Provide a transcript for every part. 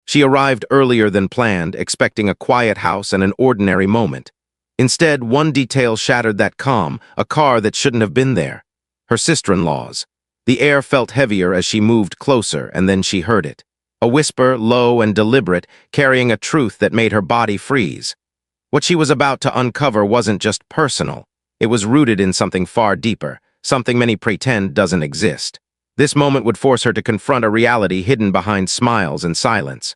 She arrived earlier than planned, expecting a quiet house and an ordinary moment. Instead, one detail shattered that calm, a car that shouldn't have been there. Her sister-in-law's. The air felt heavier as she moved closer, and then she heard it. A whisper, low and deliberate, carrying a truth that made her body freeze. What she was about to uncover wasn't just personal. It was rooted in something far deeper, something many pretend doesn't exist. This moment would force her to confront a reality hidden behind smiles and silence.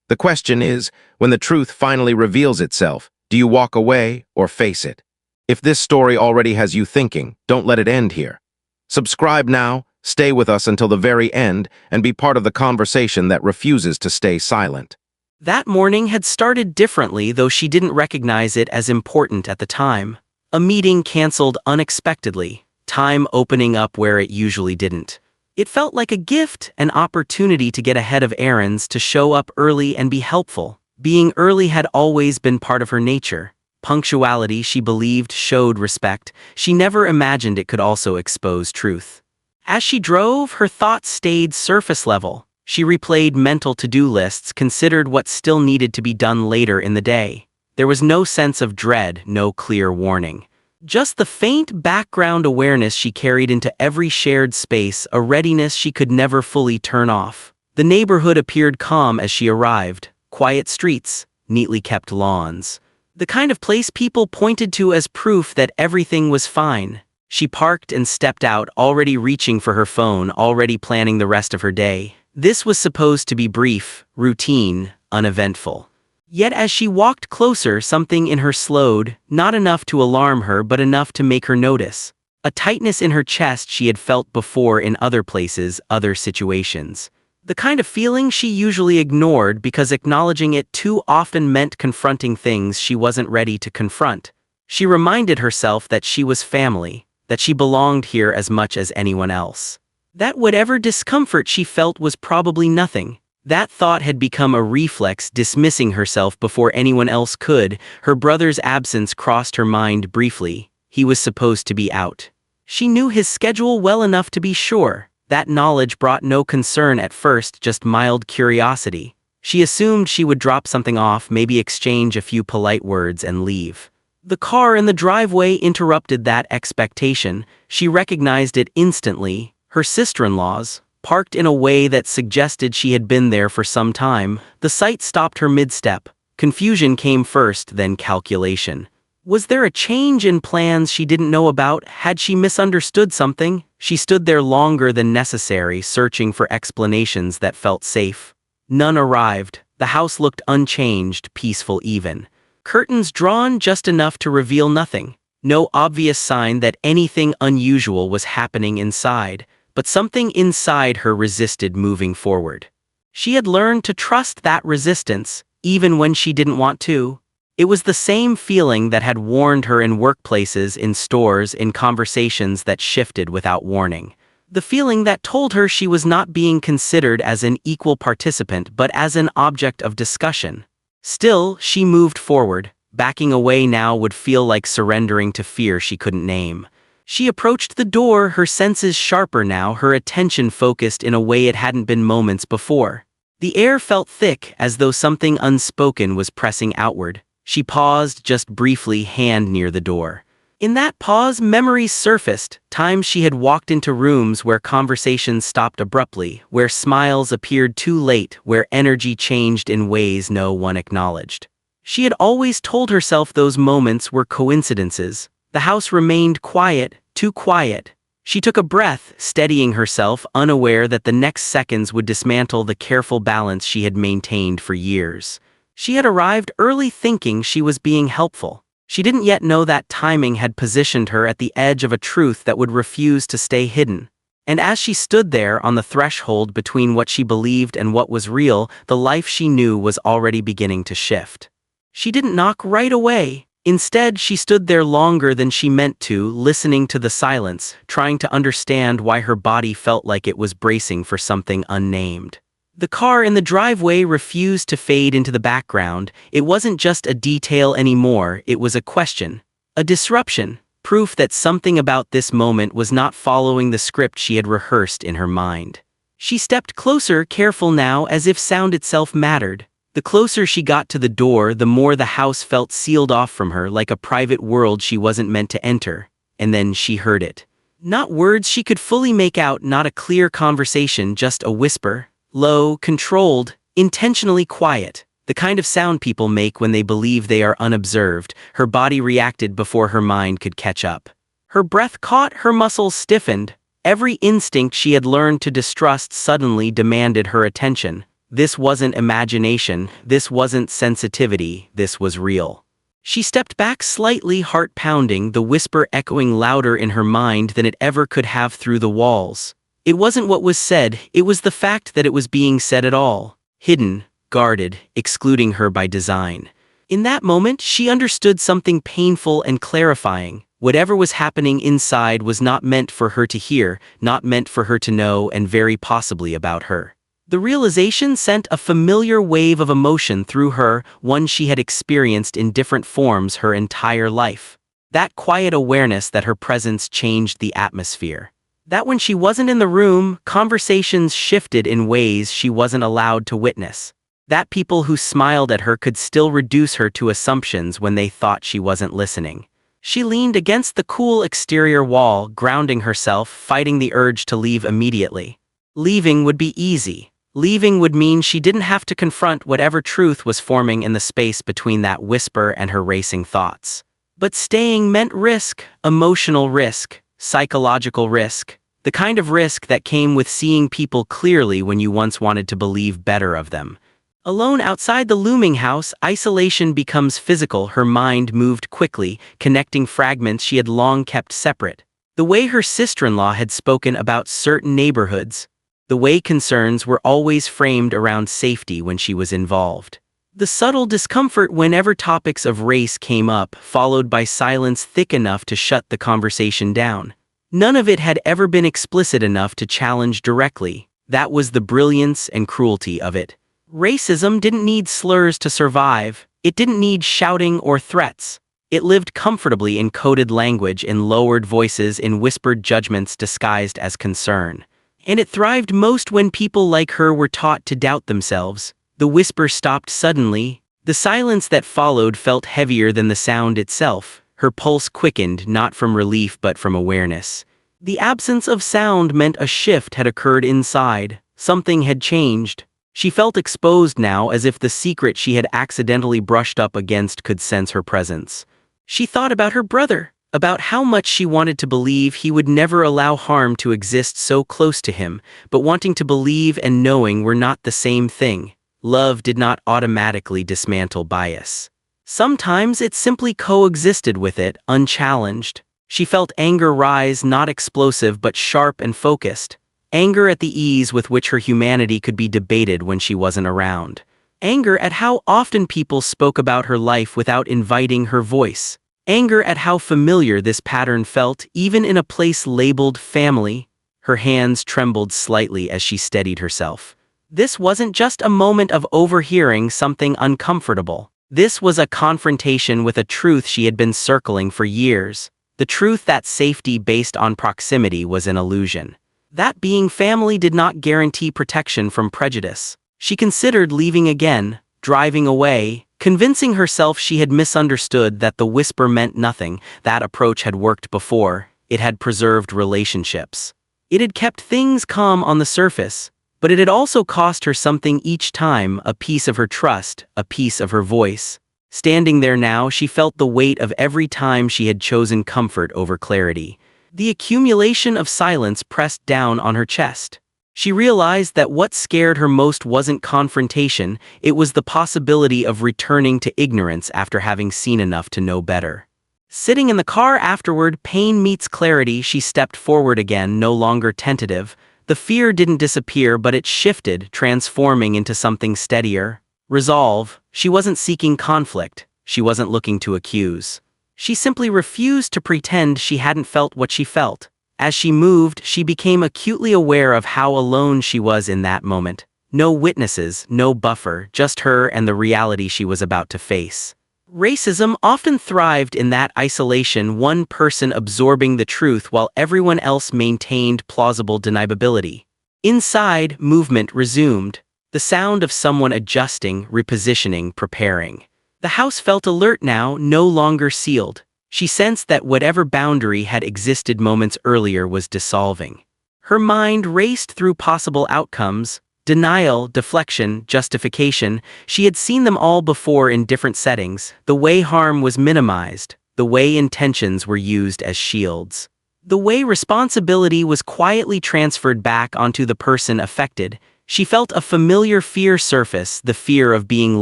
The question is, when the truth finally reveals itself, do you walk away or face it? If this story already has you thinking, don't let it end here. Subscribe now, stay with us until the very end, and be part of the conversation that refuses to stay silent. That morning had started differently, though she didn't recognize it as important at the time. A meeting canceled unexpectedly, time opening up where it usually didn't. It felt like a gift, an opportunity to get ahead of errands, to show up early and be helpful. Being early had always been part of her nature. Punctuality, she believed, showed respect. She never imagined it could also expose truth. As she drove, her thoughts stayed surface level. She replayed mental to-do lists, considered what still needed to be done later in the day. There was no sense of dread, no clear warning. Just the faint background awareness she carried into every shared space, a readiness she could never fully turn off. The neighborhood appeared calm as she arrived. Quiet streets, neatly kept lawns. The kind of place people pointed to as proof that everything was fine. She parked and stepped out, already reaching for her phone, already planning the rest of her day. This was supposed to be brief, routine, uneventful. Yet as she walked closer, something in her slowed, not enough to alarm her but enough to make her notice. A tightness in her chest she had felt before in other places, other situations. The kind of feeling she usually ignored because acknowledging it too often meant confronting things she wasn't ready to confront. She reminded herself that she was family, that she belonged here as much as anyone else. That whatever discomfort she felt was probably nothing. That thought had become a reflex, dismissing herself before anyone else could. Her brother's absence crossed her mind briefly. He was supposed to be out. She knew his schedule well enough to be sure. That knowledge brought no concern at first, just mild curiosity. She assumed she would drop something off, maybe exchange a few polite words and leave. The car in the driveway interrupted that expectation. She recognized it instantly. Her sister-in-law's, parked in a way that suggested she had been there for some time. The sight stopped her mid-step. Confusion came first, then calculation. Was there a change in plans she didn't know about? Had she misunderstood something? She stood there longer than necessary, searching for explanations that felt safe. None arrived. The house looked unchanged, peaceful even. Curtains drawn just enough to reveal nothing. No obvious sign that anything unusual was happening inside, but something inside her resisted moving forward. She had learned to trust that resistance, even when she didn't want to. It was the same feeling that had warned her in workplaces, in stores, in conversations that shifted without warning. The feeling that told her she was not being considered as an equal participant but as an object of discussion. Still, she moved forward. Backing away now would feel like surrendering to fear she couldn't name. She approached the door, her senses sharper now, her attention focused in a way it hadn't been moments before. The air felt thick, as though something unspoken was pressing outward. She paused just briefly, hand near the door. In that pause, memories surfaced, times she had walked into rooms where conversations stopped abruptly, where smiles appeared too late, where energy changed in ways no one acknowledged. She had always told herself those moments were coincidences. The house remained quiet, too quiet. She took a breath, steadying herself, unaware that the next seconds would dismantle the careful balance she had maintained for years. She had arrived early thinking she was being helpful. She didn't yet know that timing had positioned her at the edge of a truth that would refuse to stay hidden. And as she stood there on the threshold between what she believed and what was real, the life she knew was already beginning to shift. She didn't knock right away. Instead, she stood there longer than she meant to, listening to the silence, trying to understand why her body felt like it was bracing for something unnamed. The car in the driveway refused to fade into the background. It wasn't just a detail anymore, it was a question, a disruption, proof that something about this moment was not following the script she had rehearsed in her mind. She stepped closer, careful now, as if sound itself mattered. The closer she got to the door, the more the house felt sealed off from her, like a private world she wasn't meant to enter. And then she heard it. Not words she could fully make out, not a clear conversation, just a whisper. Low, controlled, intentionally quiet. The kind of sound people make when they believe they are unobserved. Her body reacted before her mind could catch up. Her breath caught, her muscles stiffened. Every instinct she had learned to distrust suddenly demanded her attention. This wasn't imagination, this wasn't sensitivity, this was real. She stepped back slightly, heart pounding, the whisper echoing louder in her mind than it ever could have through the walls. It wasn't what was said, it was the fact that it was being said at all. Hidden, guarded, excluding her by design. In that moment, she understood something painful and clarifying. Whatever was happening inside was not meant for her to hear, not meant for her to know, and very possibly about her. The realization sent a familiar wave of emotion through her, one she had experienced in different forms her entire life. That quiet awareness that her presence changed the atmosphere. That when she wasn't in the room, conversations shifted in ways she wasn't allowed to witness. That people who smiled at her could still reduce her to assumptions when they thought she wasn't listening. She leaned against the cool exterior wall, grounding herself, fighting the urge to leave immediately. Leaving would be easy. Leaving would mean she didn't have to confront whatever truth was forming in the space between that whisper and her racing thoughts. But staying meant risk, emotional risk, psychological risk, the kind of risk that came with seeing people clearly when you once wanted to believe better of them. Alone outside the looming house, isolation becomes physical. Her mind moved quickly, connecting fragments she had long kept separate. The way her sister-in-law had spoken about certain neighborhoods, the way concerns were always framed around safety when she was involved. The subtle discomfort whenever topics of race came up, followed by silence thick enough to shut the conversation down. None of it had ever been explicit enough to challenge directly. That was the brilliance and cruelty of it. Racism didn't need slurs to survive. It didn't need shouting or threats. It lived comfortably in coded language, in lowered voices, in whispered judgments disguised as concern. And it thrived most when people like her were taught to doubt themselves. The whisper stopped suddenly. The silence that followed felt heavier than the sound itself. Her pulse quickened, not from relief but from awareness. The absence of sound meant a shift had occurred inside. Something had changed. She felt exposed now, as if the secret she had accidentally brushed up against could sense her presence. She thought about her brother. About how much she wanted to believe he would never allow harm to exist so close to him, but wanting to believe and knowing were not the same thing. Love did not automatically dismantle bias. Sometimes it simply coexisted with it, unchallenged. She felt anger rise, not explosive but sharp and focused. Anger at the ease with which her humanity could be debated when she wasn't around. Anger at how often people spoke about her life without inviting her voice. Anger at how familiar this pattern felt, even in a place labeled family. Her hands trembled slightly as she steadied herself. This wasn't just a moment of overhearing something uncomfortable. This was a confrontation with a truth she had been circling for years. The truth that safety based on proximity was an illusion. That being family did not guarantee protection from prejudice. She considered leaving again, driving away, convincing herself she had misunderstood, that the whisper meant nothing. That approach had worked before. It had preserved relationships. It had kept things calm on the surface, but it had also cost her something each time, a piece of her trust, a piece of her voice. Standing there now, she felt the weight of every time she had chosen comfort over clarity. The accumulation of silence pressed down on her chest. She realized that what scared her most wasn't confrontation, it was the possibility of returning to ignorance after having seen enough to know better. Sitting in the car afterward, pain meets clarity, she stepped forward again, no longer tentative. The fear didn't disappear, but it shifted, transforming into something steadier. Resolve. She wasn't seeking conflict. She wasn't looking to accuse. She simply refused to pretend she hadn't felt what she felt. As she moved, she became acutely aware of how alone she was in that moment. No witnesses, no buffer, just her and the reality she was about to face. Racism often thrived in that isolation, one person absorbing the truth while everyone else maintained plausible deniability. Inside, movement resumed. The sound of someone adjusting, repositioning, preparing. The house felt alert now, no longer sealed. She sensed that whatever boundary had existed moments earlier was dissolving. Her mind raced through possible outcomes: denial, deflection, justification. She had seen them all before in different settings: the way harm was minimized, the way intentions were used as shields, the way responsibility was quietly transferred back onto the person affected. She felt a familiar fear surface, the fear of being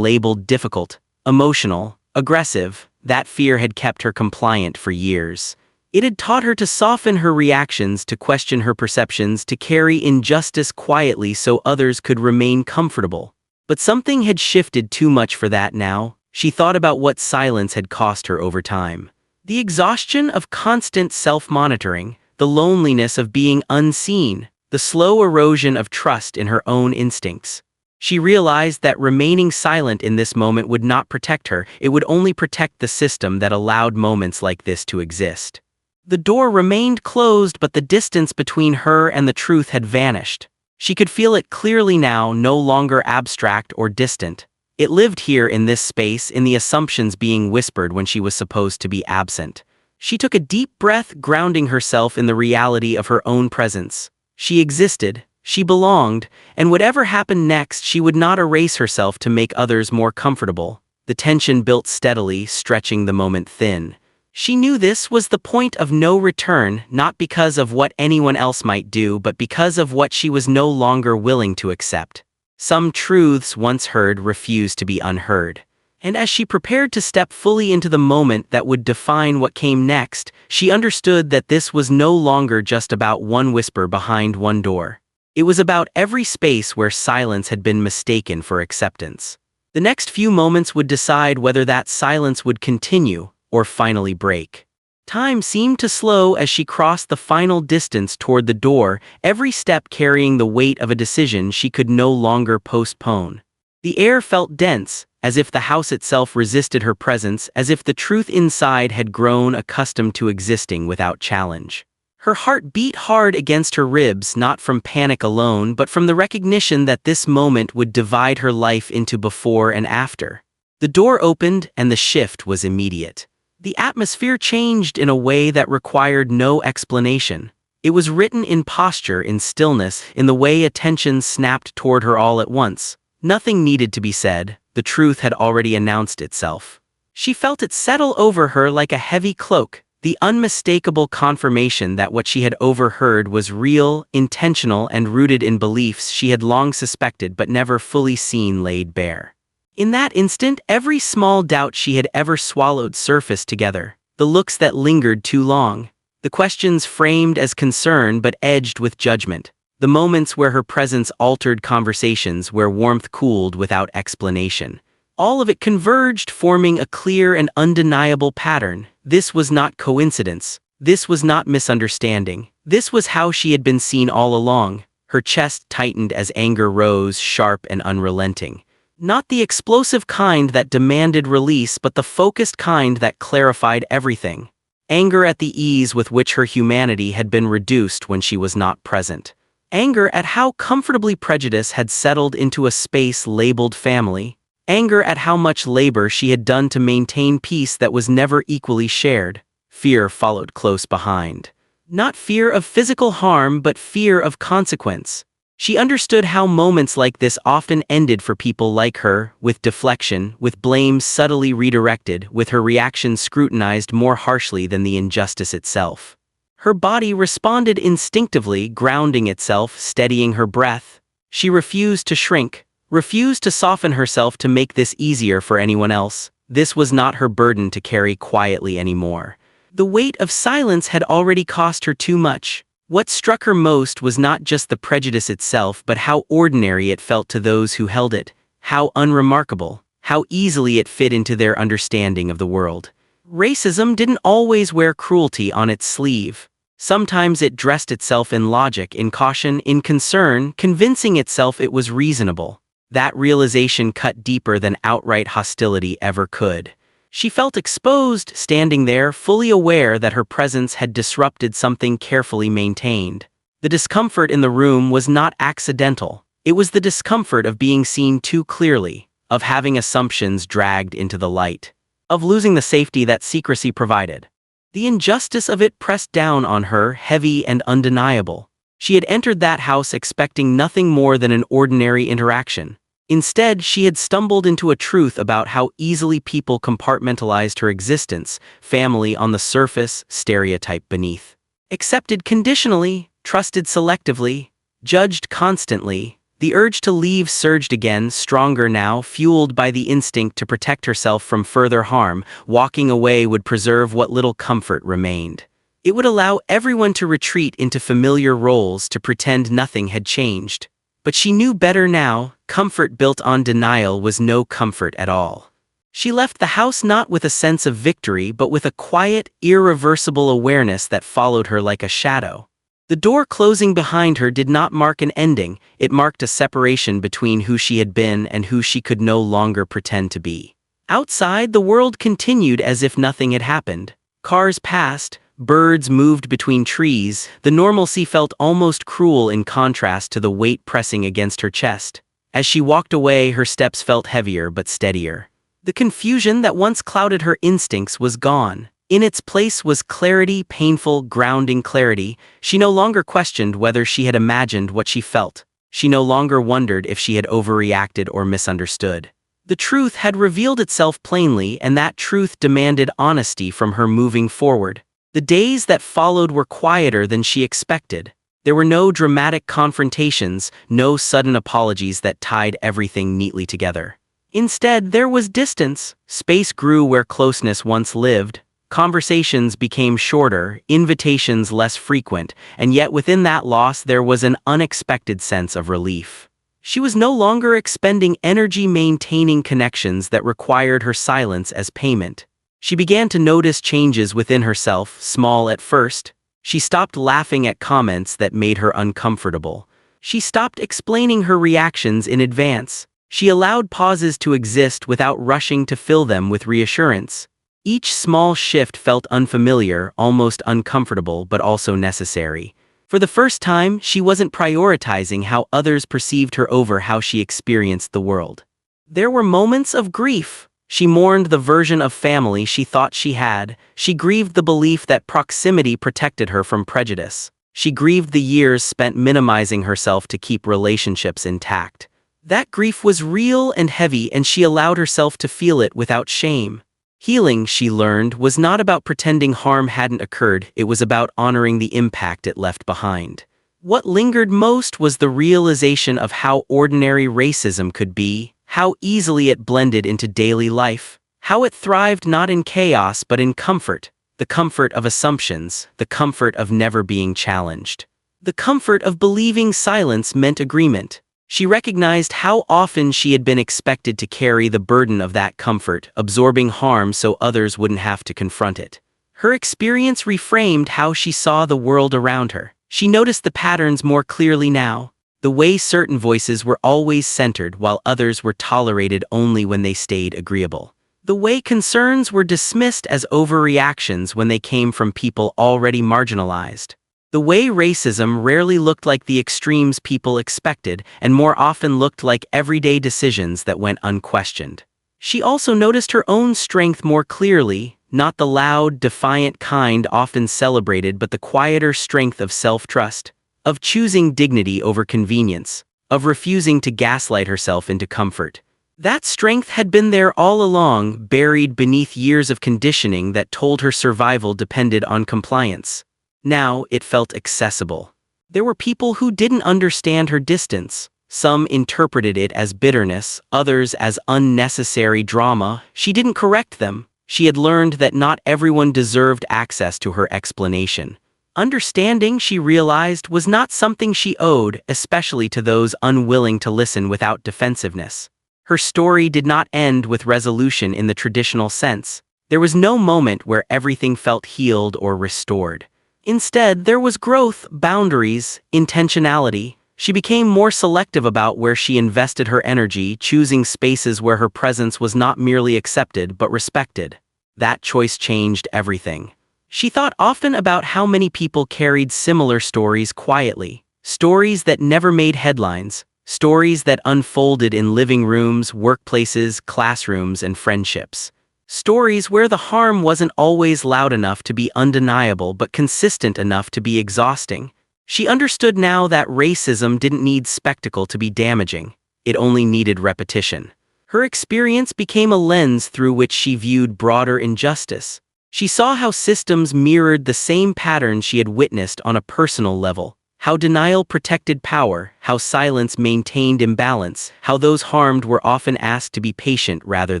labeled difficult, emotional, aggressive. That fear had kept her compliant for years. It had taught her to soften her reactions, to question her perceptions, to carry injustice quietly so others could remain comfortable. But something had shifted too much for that now. She thought about what silence had cost her over time. The exhaustion of constant self-monitoring, the loneliness of being unseen, the slow erosion of trust in her own instincts. She realized that remaining silent in this moment would not protect her, it would only protect the system that allowed moments like this to exist. The door remained closed, but the distance between her and the truth had vanished. She could feel it clearly now, no longer abstract or distant. It lived here in this space, in the assumptions being whispered when she was supposed to be absent. She took a deep breath, grounding herself in the reality of her own presence. She existed, she belonged, and whatever happened next, she would not erase herself to make others more comfortable. The tension built steadily, stretching the moment thin. She knew this was the point of no return, not because of what anyone else might do, but because of what she was no longer willing to accept. Some truths once heard refused to be unheard. And as she prepared to step fully into the moment that would define what came next, she understood that this was no longer just about one whisper behind one door. It was about every space where silence had been mistaken for acceptance. The next few moments would decide whether that silence would continue or finally break. Time seemed to slow as she crossed the final distance toward the door, every step carrying the weight of a decision she could no longer postpone. The air felt dense, as if the house itself resisted her presence, as if the truth inside had grown accustomed to existing without challenge. Her heart beat hard against her ribs, not from panic alone, but from the recognition that this moment would divide her life into before and after. The door opened, and the shift was immediate. The atmosphere changed in a way that required no explanation. It was written in posture, in stillness, in the way attention snapped toward her all at once. Nothing needed to be said. The truth had already announced itself. She felt it settle over her like a heavy cloak, the unmistakable confirmation that what she had overheard was real, intentional, and rooted in beliefs she had long suspected but never fully seen laid bare. In that instant, every small doubt she had ever swallowed surfaced together. The looks that lingered too long, the questions framed as concern but edged with judgment, the moments where her presence altered conversations, where warmth cooled without explanation. All of it converged, forming a clear and undeniable pattern. This was not coincidence. This was not misunderstanding. This was how she had been seen all along. Her chest tightened as anger rose, sharp and unrelenting. Not the explosive kind that demanded release, but the focused kind that clarified everything. Anger at the ease with which her humanity had been reduced when she was not present. Anger at how comfortably prejudice had settled into a space labeled family. Anger at how much labor she had done to maintain peace that was never equally shared. Fear followed close behind. Not fear of physical harm, but fear of consequence. She understood how moments like this often ended for people like her, with deflection, with blame subtly redirected, with her reactions scrutinized more harshly than the injustice itself. Her body responded instinctively, grounding itself, steadying her breath. She refused to shrink, refused to soften herself to make this easier for anyone else. This was not her burden to carry quietly anymore. The weight of silence had already cost her too much. What struck her most was not just the prejudice itself, but how ordinary it felt to those who held it, how unremarkable, how easily it fit into their understanding of the world. Racism didn't always wear cruelty on its sleeve. Sometimes it dressed itself in logic, in caution, in concern, convincing itself it was reasonable. That realization cut deeper than outright hostility ever could. She felt exposed, standing there, fully aware that her presence had disrupted something carefully maintained. The discomfort in the room was not accidental. It was the discomfort of being seen too clearly, of having assumptions dragged into the light, of losing the safety that secrecy provided. The injustice of it pressed down on her, heavy and undeniable. She had entered that house expecting nothing more than an ordinary interaction. Instead, she had stumbled into a truth about how easily people compartmentalized her existence, family on the surface, stereotype beneath. Accepted conditionally, trusted selectively, judged constantly. The urge to leave surged again, stronger now, fueled by the instinct to protect herself from further harm. Walking away would preserve what little comfort remained. It would allow everyone to retreat into familiar roles, to pretend nothing had changed. But she knew better now. Comfort built on denial was no comfort at all. She left the house not with a sense of victory, but with a quiet, irreversible awareness that followed her like a shadow. The door closing behind her did not mark an ending, it marked a separation between who she had been and who she could no longer pretend to be. Outside, the world continued as if nothing had happened. Cars passed, birds moved between trees. The normalcy felt almost cruel in contrast to the weight pressing against her chest. As she walked away, her steps felt heavier but steadier. The confusion that once clouded her instincts was gone. In its place was clarity, painful, grounding clarity. She no longer questioned whether she had imagined what she felt. She no longer wondered if she had overreacted or misunderstood. The truth had revealed itself plainly, and that truth demanded honesty from her moving forward. The days that followed were quieter than she expected. There were no dramatic confrontations, no sudden apologies that tied everything neatly together. Instead, there was distance. Space grew where closeness once lived. Conversations became shorter, invitations less frequent, and yet within that loss there was an unexpected sense of relief. She was no longer expending energy maintaining connections that required her silence as payment. She began to notice changes within herself, small at first. She stopped laughing at comments that made her uncomfortable. She stopped explaining her reactions in advance. She allowed pauses to exist without rushing to fill them with reassurance. Each small shift felt unfamiliar, almost uncomfortable, but also necessary. For the first time, she wasn't prioritizing how others perceived her over how she experienced the world. There were moments of grief. She mourned the version of family she thought she had. She grieved the belief that proximity protected her from prejudice. She grieved the years spent minimizing herself to keep relationships intact. That grief was real and heavy, and she allowed herself to feel it without shame. Healing, she learned, was not about pretending harm hadn't occurred, it was about honoring the impact it left behind. What lingered most was the realization of how ordinary racism could be, how easily it blended into daily life, how it thrived not in chaos but in comfort, the comfort of assumptions, the comfort of never being challenged, the comfort of believing silence meant agreement. She recognized how often she had been expected to carry the burden of that comfort, absorbing harm so others wouldn't have to confront it. Her experience reframed how she saw the world around her. She noticed the patterns more clearly now, the way certain voices were always centered while others were tolerated only when they stayed agreeable. The way concerns were dismissed as overreactions when they came from people already marginalized. The way racism rarely looked like the extremes people expected and more often looked like everyday decisions that went unquestioned. She also noticed her own strength more clearly, not the loud, defiant kind often celebrated, but the quieter strength of self-trust, of choosing dignity over convenience, of refusing to gaslight herself into comfort. That strength had been there all along, buried beneath years of conditioning that told her survival depended on compliance. Now it felt accessible. There were people who didn't understand her distance. Some interpreted it as bitterness, others as unnecessary drama. She didn't correct them. She had learned that not everyone deserved access to her explanation. Understanding, she realized, was not something she owed, especially to those unwilling to listen without defensiveness. Her story did not end with resolution in the traditional sense. There was no moment where everything felt healed or restored. Instead, there was growth, boundaries, intentionality. She became more selective about where she invested her energy, choosing spaces where her presence was not merely accepted but respected. That choice changed everything. She thought often about how many people carried similar stories quietly, stories that never made headlines, stories that unfolded in living rooms, workplaces, classrooms, and friendships. Stories where the harm wasn't always loud enough to be undeniable but consistent enough to be exhausting. She understood now that racism didn't need spectacle to be damaging, it only needed repetition. Her experience became a lens through which she viewed broader injustice. She saw how systems mirrored the same patterns she had witnessed on a personal level, how denial protected power, how silence maintained imbalance, how those harmed were often asked to be patient rather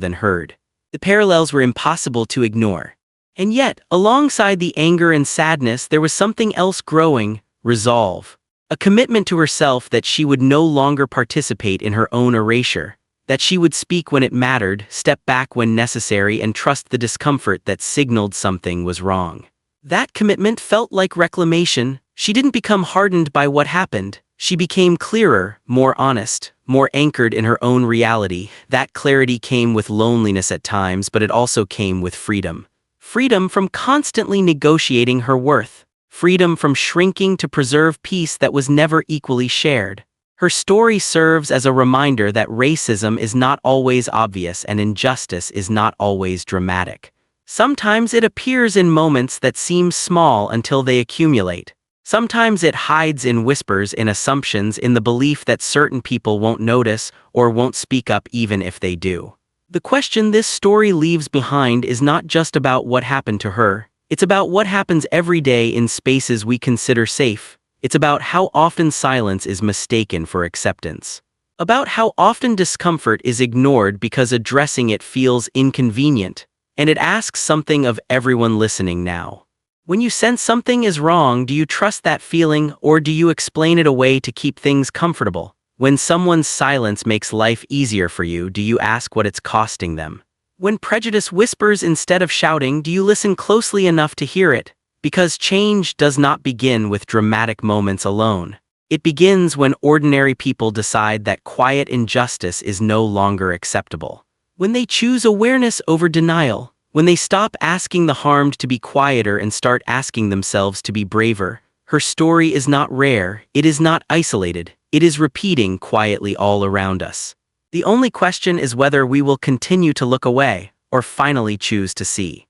than heard. The parallels were impossible to ignore. And yet, alongside the anger and sadness, there was something else growing: resolve. A commitment to herself that she would no longer participate in her own erasure, that she would speak when it mattered, step back when necessary, and trust the discomfort that signaled something was wrong. That commitment felt like reclamation. She didn't become hardened by what happened. She became clearer, more honest, more anchored in her own reality. That clarity came with loneliness at times, but it also came with freedom. Freedom from constantly negotiating her worth. Freedom from shrinking to preserve peace that was never equally shared. Her story serves as a reminder that racism is not always obvious and injustice is not always dramatic. Sometimes it appears in moments that seem small until they accumulate. Sometimes it hides in whispers, in assumptions, in the belief that certain people won't notice or won't speak up even if they do. The question this story leaves behind is not just about what happened to her. It's about what happens every day in spaces we consider safe. It's about how often silence is mistaken for acceptance. About how often discomfort is ignored because addressing it feels inconvenient. And it asks something of everyone listening now. When you sense something is wrong, do you trust that feeling, or do you explain it away to keep things comfortable? When someone's silence makes life easier for you, do you ask what it's costing them? When prejudice whispers instead of shouting, do you listen closely enough to hear it? Because change does not begin with dramatic moments alone. It begins when ordinary people decide that quiet injustice is no longer acceptable. When they choose awareness over denial. When they stop asking the harmed to be quieter and start asking themselves to be braver. Her story is not rare, it is not isolated, it is repeating quietly all around us. The only question is whether we will continue to look away, or finally choose to see.